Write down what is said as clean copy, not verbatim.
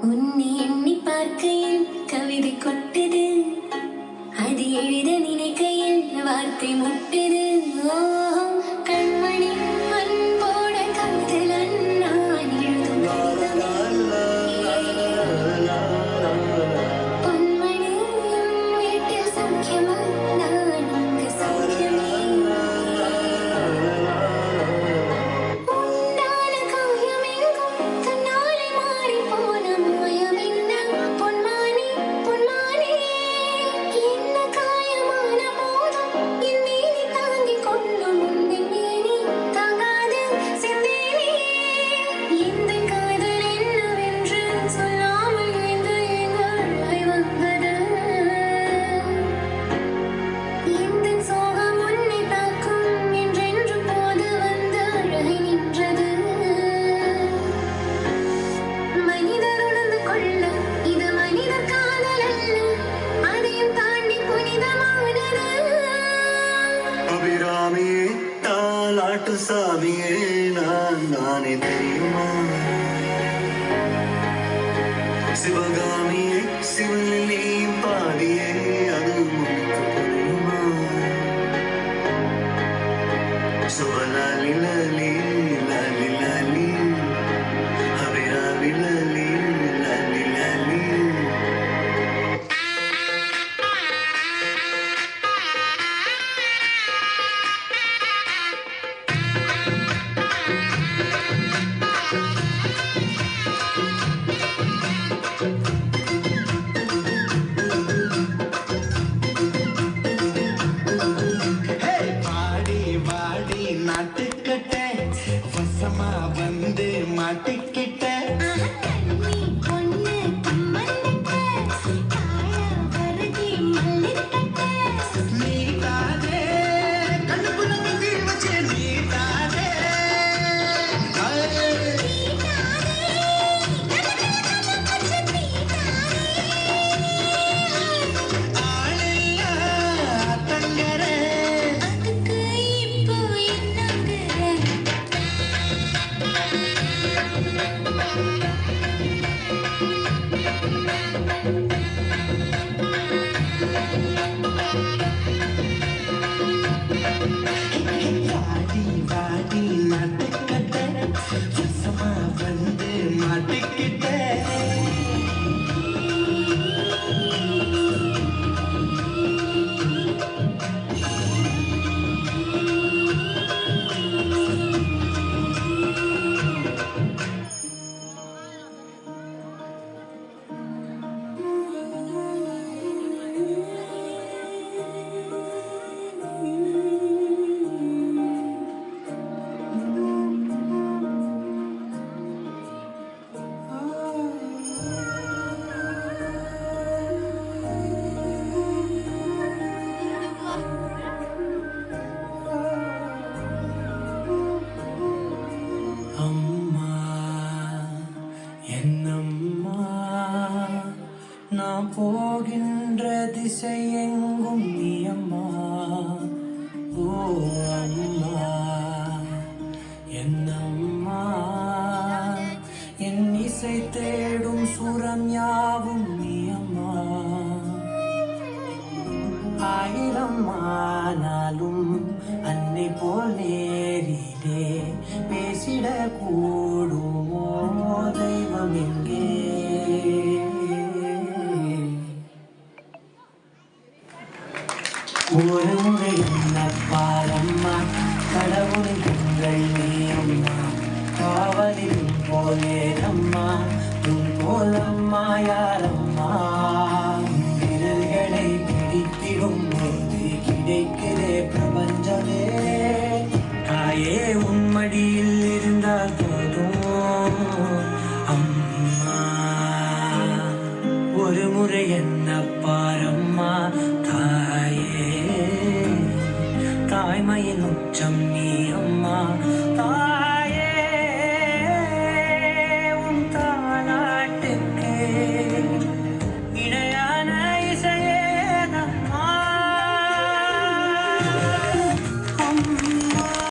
உன்னை எண்ணி பார்க்கையில் கவிதை கொட்டது, அது எழுத நினைக்கையில் வார்த்தை முட்டது. ஓ கண்மணி அன்போட காதலன் நான் எழுதும் பொன்மணி வீட்டில் சௌக்கியமா, நான் இங்கு சௌக்கியமே. உண்டான காயம் எங்கும் தன்னாலே மாறி போன மாயம் என்ன பொன்மானி பொன்மானி. என்ன காயமான போதும் என் மேனி தாங்கிக் கொள்ளும் உந்தன் மேனி தாங்காது செந்தேனே. இந்த காதல் என்னவென்று சொல்லாமல் என்று எங்காய் வந்தது. இந்த சோகம் உன்னை தாக்கும் என்றென்று போது வந்து அழகை நின்றது. மனிதர் உணர்ந்து கொள்ள இது மனிதர் காதல் அல்ல, அதையும் தாண்டி புனிதமானது. அபிராமியே தாலாட்டு சாமியே நான் தானே தெரியுமா? சிவகாமியே சிவனில் நீயும் பாடியே அது உனக்கு புரியுமா? சுவலாலி லாலி லாலி லாலி அபிராமி லாலி லாலி லாலி. வாடி வாடி நாட்டுக்கிட்ட வசமா வந்து மாட்டிக்கிட்ட. கண்ணி பொண்ணு கம்மலுக்க தாழ வருதி மல்லிக்கட்ட. நீ தானே கண்ணுக்குள்ள குத்தி வச்சு நீ தானே ஆளையா தங்கர. அதுக்கு இப்போ என்னங்கிற வாடி வாடி நாட்டுக்கிட்ட வசமா வந்து மாட்டிக்கிட்ட. அம்மா என்னம்மா, நான் போகின்ற திசை எங்கும் நீ அம்மா. ஓ அம்மா என்னம்மா, என் இசை தேடும் சுரம் யாவும் நீ அம்மா. ஆயிரம் ஆனாலும் அன்னை போல் நேரிலே பேசிட கூடுமோ தெய்வம் எங்கே? ஒரு முறை என்ன பாரம்மா கடவுளின் கண்கள் நீ அம்மா காவலின் போலேதம்மா உன் போலம்மா யாரம்மா விரல்களை பிடித்திடும் போது கிடைக்கிறே பிரபஞ்சமே தாயே உன் மடியில் இருந்தால் போதும் அம்மா ஒரு முறை என்ன பாரம்மா